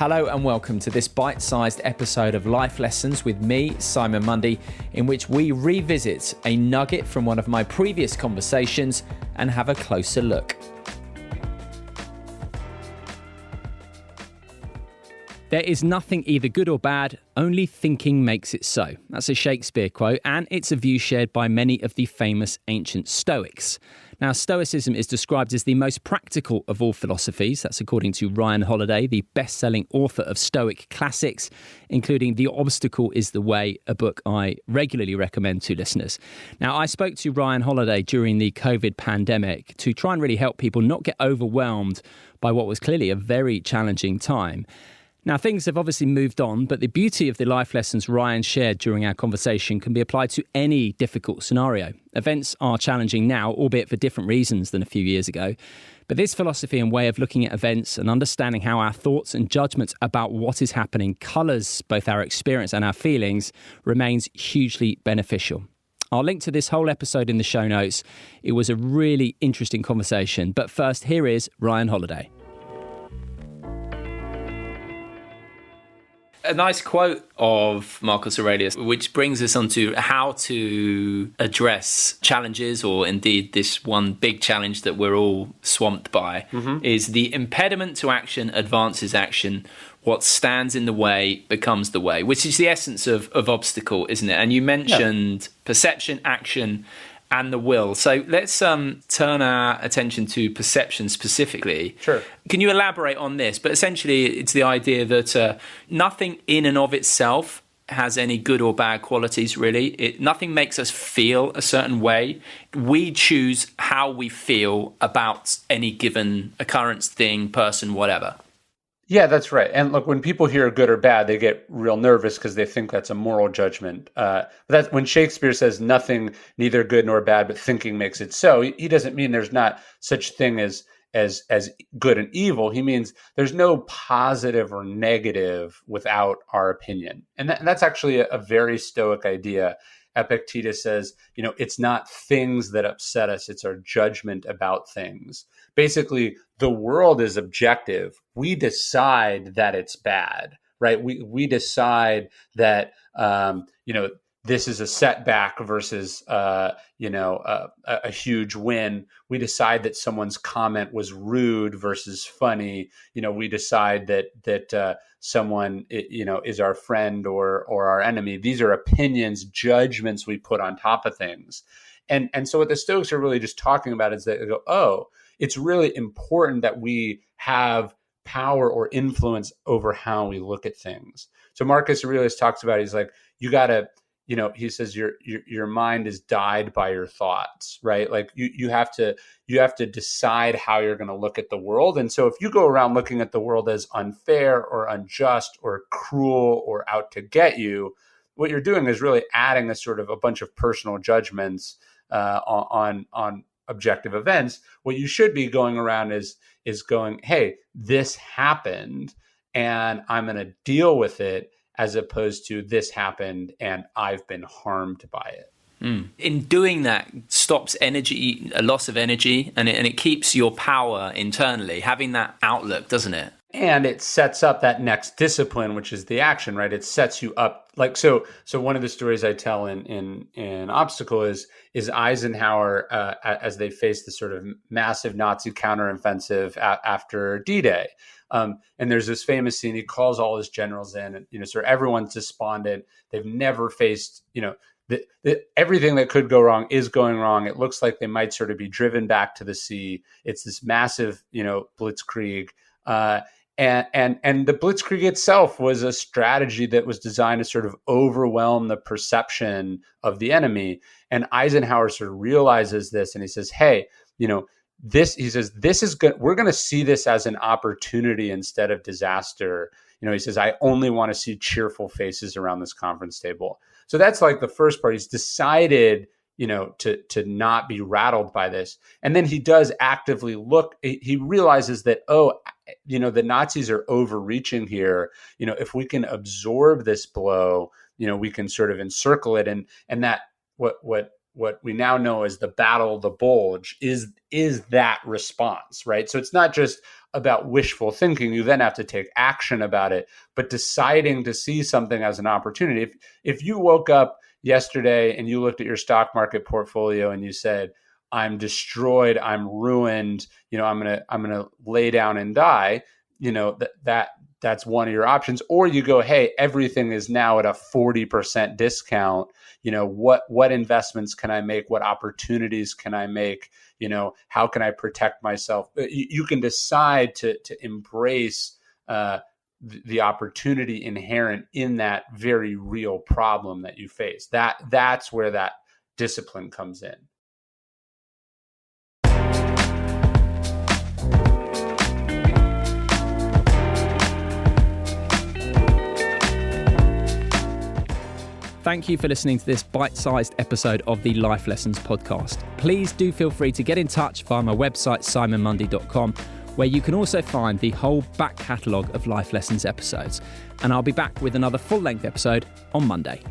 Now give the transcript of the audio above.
Hello and welcome to this bite-sized episode of Life Lessons with me, Simon Mundie, in which we revisit a nugget from one of my previous conversations and have a closer look. There is nothing either good or bad, only thinking makes it so. That's a Shakespeare quote, and it's a view shared by many of the famous ancient Stoics. Now, Stoicism is described as the most practical of all philosophies. That's according to Ryan Holiday, the best-selling author of Stoic classics, including The Obstacle is the Way, a book I regularly recommend to listeners. Now, I spoke to Ryan Holiday during the COVID pandemic to try and really help people not get overwhelmed by what was clearly a very challenging time. Now, things have obviously moved on, but the beauty of the life lessons Ryan shared during our conversation can be applied to any difficult scenario. Events are challenging now, albeit for different reasons than a few years ago. But this philosophy and way of looking at events and understanding how our thoughts and judgments about what is happening colours both our experience and our feelings remains hugely beneficial. I'll link to this whole episode in the show notes. It was a really interesting conversation. But first, here is Ryan Holiday. A nice quote of Marcus Aurelius, which brings us onto how to address challenges, or indeed this one big challenge that we're all swamped by, is the impediment to action advances action. What stands in the way becomes the way, which is the essence of obstacle, isn't it? And you mentioned perception, action, and the will. So let's turn our attention to perception specifically. Sure. Can you elaborate on this? But essentially, it's the idea that nothing in and of itself has any good or bad qualities, really. Nothing makes us feel a certain way. We choose how we feel about any given occurrence, thing, person, whatever. Yeah, that's right. And look, when people hear good or bad, they get real nervous because they think that's a moral judgment. But that's when Shakespeare says nothing, neither good nor bad, but thinking makes it so. He doesn't mean there's not such thing as good and evil. He means there's no positive or negative without our opinion. And that's actually a very Stoic idea. Epictetus says, it's not things that upset us, it's our judgment about things. Basically, the world is objective. We decide that it's bad, right? We decide that, this is a setback versus, a huge win. We decide that someone's comment was rude versus funny. We decide that someone, is our friend or our enemy. These are opinions, judgments we put on top of things. And so what the Stoics are really just talking about is that they go, it's really important that we have power or influence over how we look at things. So Marcus Aurelius talks about, he's like, you got to, he says your mind is dyed by your thoughts, right? Like you have to decide how you're going to look at the world. And so if you go around looking at the world as unfair or unjust or cruel or out to get you, what you're doing is really adding a bunch of personal judgments on objective events. What you should be going around is going, hey, this happened and I'm going to deal with it, as opposed to this happened and I've been harmed by it. In doing that, stops energy, a loss of energy, and it keeps your power internally, having that outlook, doesn't it? And it sets up that next discipline, which is the action, right? It sets you up like so. One of the stories I tell in Obstacle is Eisenhower as they faced the sort of massive Nazi counteroffensive after D-Day. And there's this famous scene. He calls all his generals in, and so everyone's despondent. They've never faced, everything that could go wrong is going wrong. It looks like they might sort of be driven back to the sea. It's this massive, blitzkrieg. And the blitzkrieg itself was a strategy that was designed to sort of overwhelm the perception of the enemy. And Eisenhower sort of realizes this, and he says, hey, this is good. We're going to see this as an opportunity instead of disaster. He says, I only want to see cheerful faces around this conference table. So that's like the first part. He's decided, to not be rattled by this. And then he does actively look, he realizes that, the Nazis are overreaching here. If we can absorb this blow, we can sort of encircle it. And that what what we now know as the battle of the bulge is that response, right? So it's not just about wishful thinking. You then have to take action about it, but deciding to see something as an opportunity. If you woke up yesterday and you looked at your stock market portfolio and you said, I'm destroyed, I'm ruined, I'm gonna lay down and die, that's one of your options. Or you go, hey, everything is now at a 40% discount. What investments can I make? What opportunities can I make? How can I protect myself? You can decide to embrace the opportunity inherent in that very real problem that you face. That's where that discipline comes in. Thank you for listening to this bite-sized episode of the Life Lessons podcast. Please do feel free to get in touch via my website, simonmundie.com, where you can also find the whole back catalogue of Life Lessons episodes. And I'll be back with another full-length episode on Monday.